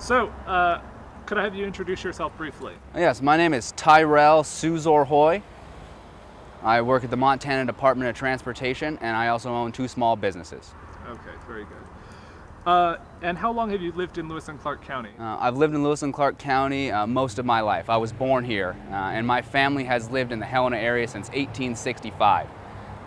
So, could I have you introduce yourself briefly? Yes, my name is Tyrel Suzor-Hoy. I work at the Montana Department of Transportation, and I also own 2 small businesses. Okay, very good. And how long have you lived in Lewis and Clark County? I've lived in Lewis and Clark County most of my life. I was born here, and my family has lived in the Helena area since 1865.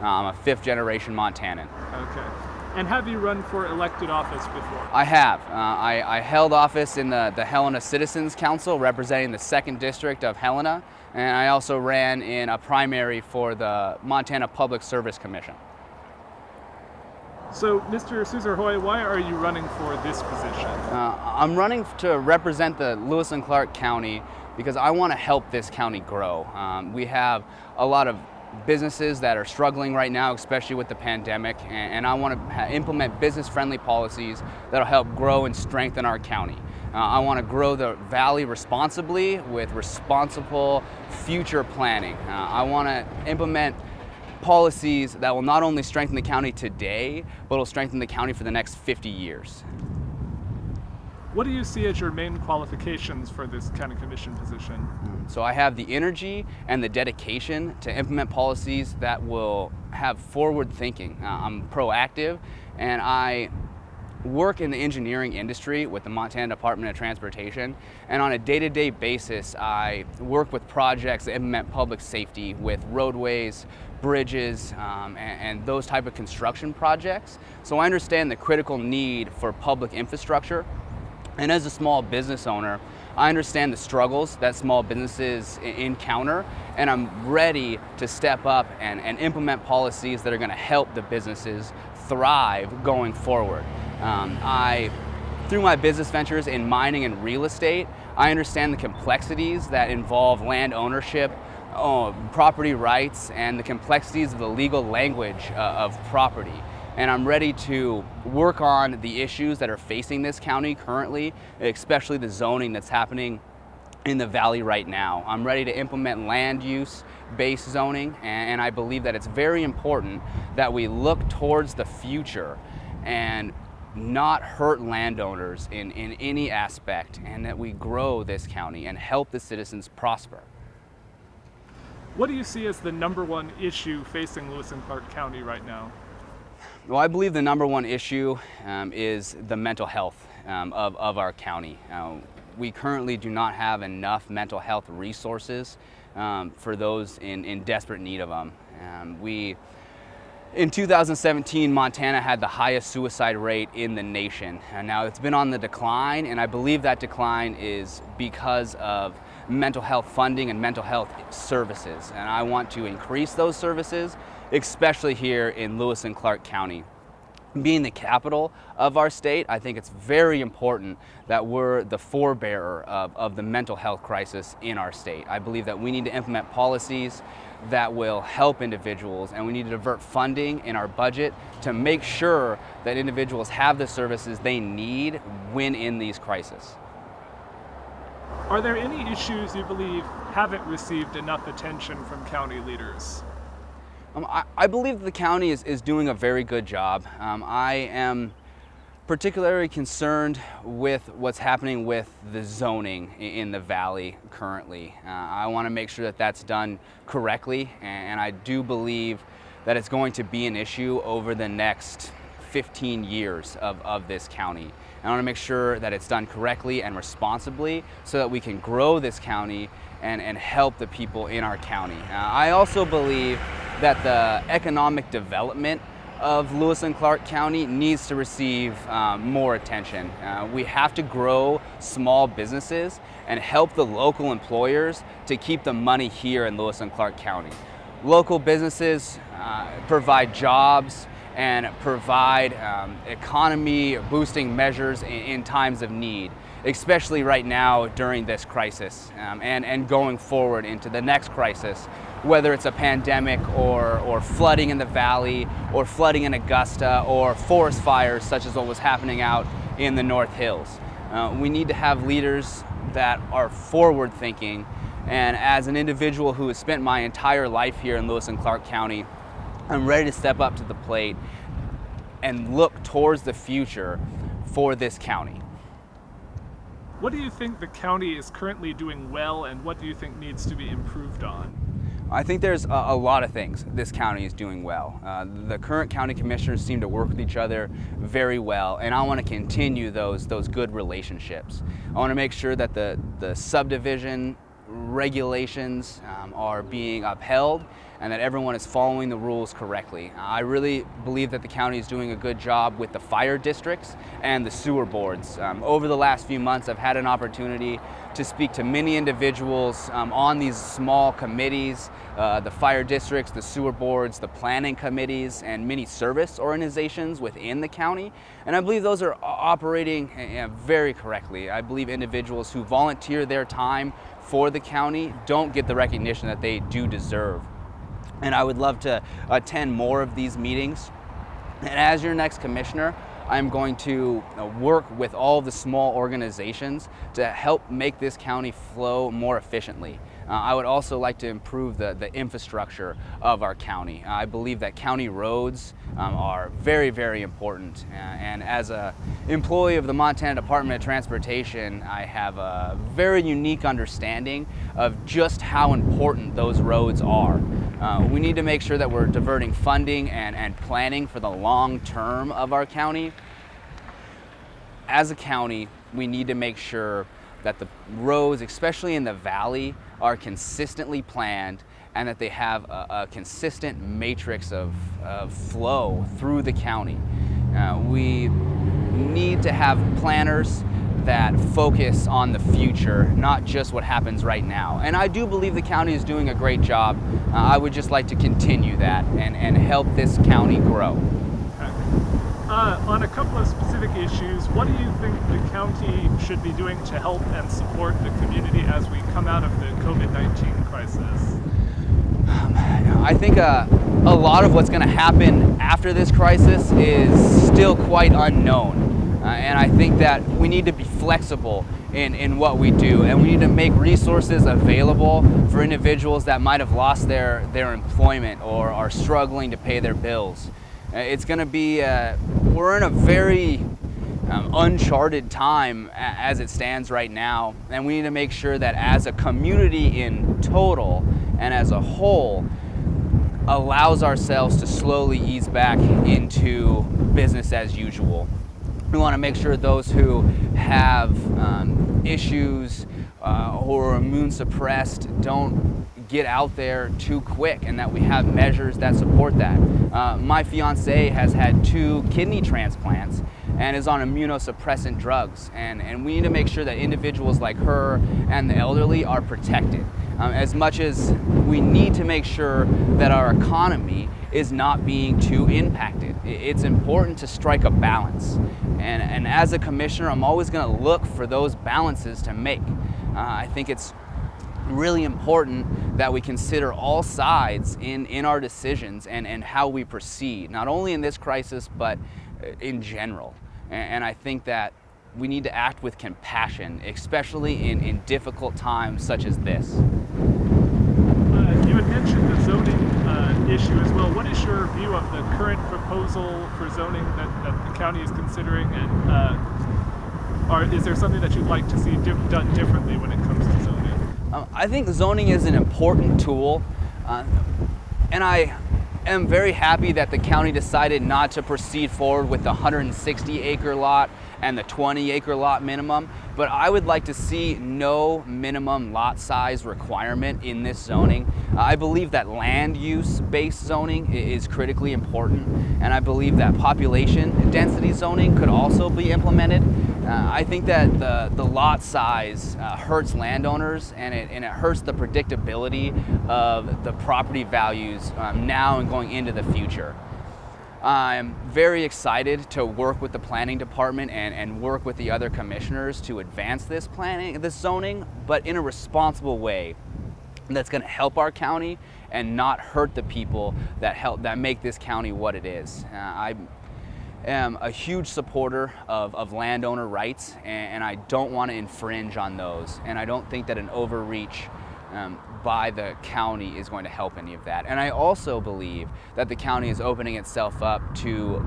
I'm a 5th-generation Montanan. Okay. And have you run for elected office before? I have. I held office in the Helena Citizens Council representing the 2nd District of Helena, and I also ran in a primary for the Montana Public Service Commission. So, Mr. Suzor-Hoy, why are you running for this position? I'm running to represent the Lewis and Clark County because I want to help this county grow. We have a lot of businesses that are struggling right now, especially with the pandemic, and I want to implement business-friendly policies that'll help grow and strengthen our county. I want to grow the valley responsibly with responsible future planning. I want to implement policies that will not only strengthen the county today, but will strengthen the county for the next 50 years. What do you see as your main qualifications for this county commission position? So I have the energy and the dedication to implement policies that will have forward thinking. I'm proactive, and I work in the engineering industry with the Montana Department of Transportation, and on a day-to-day basis I work with projects that implement public safety with roadways, bridges, and those type of construction projects. So I understand the critical need for public infrastructure, and as a small business owner I understand the struggles that small businesses encounter, and I'm ready to step up and implement policies that are going to help the businesses thrive going forward. Through my business ventures in mining and real estate, I understand the complexities that involve land ownership, property rights, and the complexities of the legal language of property. And I'm ready to work on the issues that are facing this county currently, especially the zoning that's happening in the valley right now. I'm ready to implement land use based zoning, and I believe that it's very important that we look towards the future and not hurt landowners in any aspect, and that we grow this county and help the citizens prosper. What do you see as the #1 issue facing Lewis and Clark County right now? Well, I believe the #1 issue is the mental health of our county. We currently do not have enough mental health resources for those in desperate need of them. In 2017, Montana had the highest suicide rate in the nation. And now it's been on the decline, and I believe that decline is because of mental health funding and mental health services. And I want to increase those services, especially here in Lewis and Clark County. Being the capital of our state, I think it's very important that we're the forebearer of the mental health crisis in our state. I believe that we need to implement policies that will help individuals, and we need to divert funding in our budget to make sure that individuals have the services they need when in these crises. Are there any issues you believe haven't received enough attention from county leaders? I believe the county is doing a very good job. I am particularly concerned with what's happening with the zoning in the valley currently. I want to make sure that that's done correctly, and I do believe that it's going to be an issue over the next 15 years of this county. I want to make sure that it's done correctly and responsibly so that we can grow this county and help the people in our county. I also believe that the economic development of Lewis and Clark County needs to receive more attention. We have to grow small businesses and help the local employers to keep the money here in Lewis and Clark County. Local businesses provide jobs and provide economy boosting measures in times of need, especially right now during this crisis, and going forward into the next crisis, whether it's a pandemic or flooding in the valley or flooding in Augusta or forest fires such as what was happening out in the North Hills. We need to have leaders that are forward thinking, and as an individual who has spent my entire life here in Lewis and Clark County, I'm ready to step up to the plate and look towards the future for this county. What do you think the county is currently doing well, and what do you think needs to be improved on? I think there's a lot of things this county is doing well. The current county commissioners seem to work with each other very well, and I want to continue those good relationships. I want to make sure that the subdivision regulations are being upheld and that everyone is following the rules correctly. I really believe that the county is doing a good job with the fire districts and the sewer boards. Over the last few months, I've had an opportunity to speak to many individuals on these small committees, the fire districts, the sewer boards, the planning committees, and many service organizations within the county. And I believe those are operating very correctly. I believe individuals who volunteer their time for the county don't get the recognition that they do deserve. And I would love to attend more of these meetings. And as your next commissioner, I'm going to work with all the small organizations to help make this county flow more efficiently. I would also like to improve the infrastructure of our county. I believe that county roads are very, very important. And as an employee of the Montana Department of Transportation, I have a very unique understanding of just how important those roads are. We need to make sure that we're diverting funding and planning for the long term of our county. As a county, we need to make sure that the roads, especially in the valley, are consistently planned and that they have a consistent matrix of flow through the county. We need to have planners that focus on the future, not just what happens right now. And I do believe the county is doing a great job. I would just like to continue that and help this county grow. On a couple of specific issues, what do you think the county should be doing to help and support the community as we come out of the COVID-19 crisis? I think a lot of what's going to happen after this crisis is still quite unknown. And I think that we need to be flexible in what we do, and we need to make resources available for individuals that might have lost their employment or are struggling to pay their bills. It's going to be, we're in a very uncharted time as it stands right now, and we need to make sure that as a community in total and as a whole allows ourselves to slowly ease back into business as usual. We want to make sure those who have issues or are immune suppressed don't get out there too quick, and that we have measures that support that. My fiance has had 2 kidney transplants and is on immunosuppressant drugs, and we need to make sure that individuals like her and the elderly are protected. As much as we need to make sure that our economy is not being too impacted. It's important to strike a balance. And as a commissioner, I'm always going to look for those balances to make. I think it's really important that we consider all sides in our decisions and how we proceed, not only in this crisis, but in general. And I think that we need to act with compassion, especially in difficult times such as this. You had mentioned the zoning issue as well. What is your view of the current proposal for zoning that the county is considering, and is there something that you'd like to see done differently when it comes to zoning? I think zoning is an important tool, and I am very happy that the county decided not to proceed forward with the 160-acre lot and the 20-acre lot minimum, but I would like to see no minimum lot size requirement in this zoning. I believe that land use-based zoning is critically important, and I believe that population density zoning could also be implemented. I think that the lot size hurts landowners, and it hurts the predictability of the property values now and going into the future. I'm very excited to work with the planning department and work with the other commissioners to advance this zoning, but in a responsible way that's going to help our county and not hurt the people that make this county what it is. I am a huge supporter of landowner rights, and I don't want to infringe on those, and I don't think that an overreach by the county is going to help any of that. And I also believe that the county is opening itself up to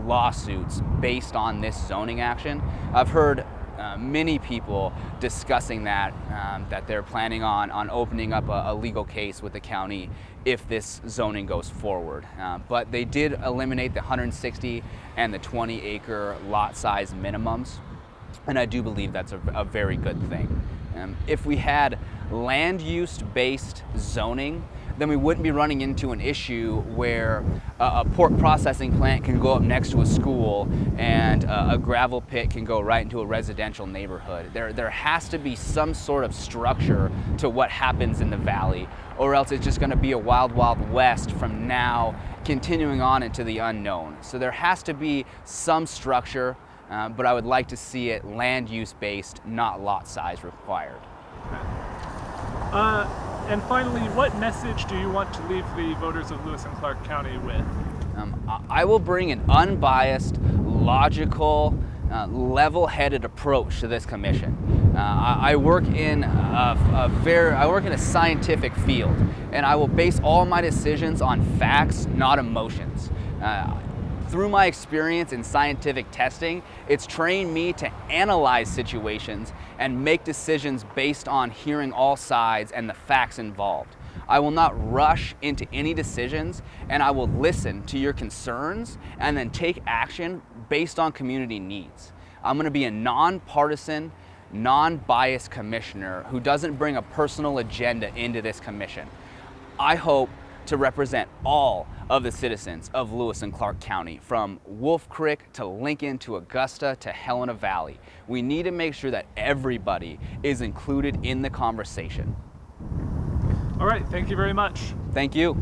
lawsuits based on this zoning action. I've heard many people discussing that they're planning on opening up a legal case with the county if this zoning goes forward. But they did eliminate the 160 and the 20-acre lot size minimums, and I do believe that's a very good thing. If we had land use based zoning, then we wouldn't be running into an issue where a pork processing plant can go up next to a school and a gravel pit can go right into a residential neighborhood. There has to be some sort of structure to what happens in the valley, or else it's just going to be a wild, wild west from now continuing on into the unknown. So there has to be some structure, but I would like to see it land use based, not lot size required. And finally, what message do you want to leave the voters of Lewis and Clark County with? I will bring an unbiased, logical, level-headed approach to this commission. I work in a scientific field, and I will base all my decisions on facts, not emotions. Through my experience in scientific testing, it's trained me to analyze situations and make decisions based on hearing all sides and the facts involved. I will not rush into any decisions, and I will listen to your concerns and then take action based on community needs. I'm going to be a nonpartisan, non-biased commissioner who doesn't bring a personal agenda into this commission. I hope to represent all of the citizens of Lewis and Clark County, from Wolf Creek to Lincoln to Augusta to Helena Valley. We need to make sure that everybody is included in the conversation. All right, thank you very much. Thank you.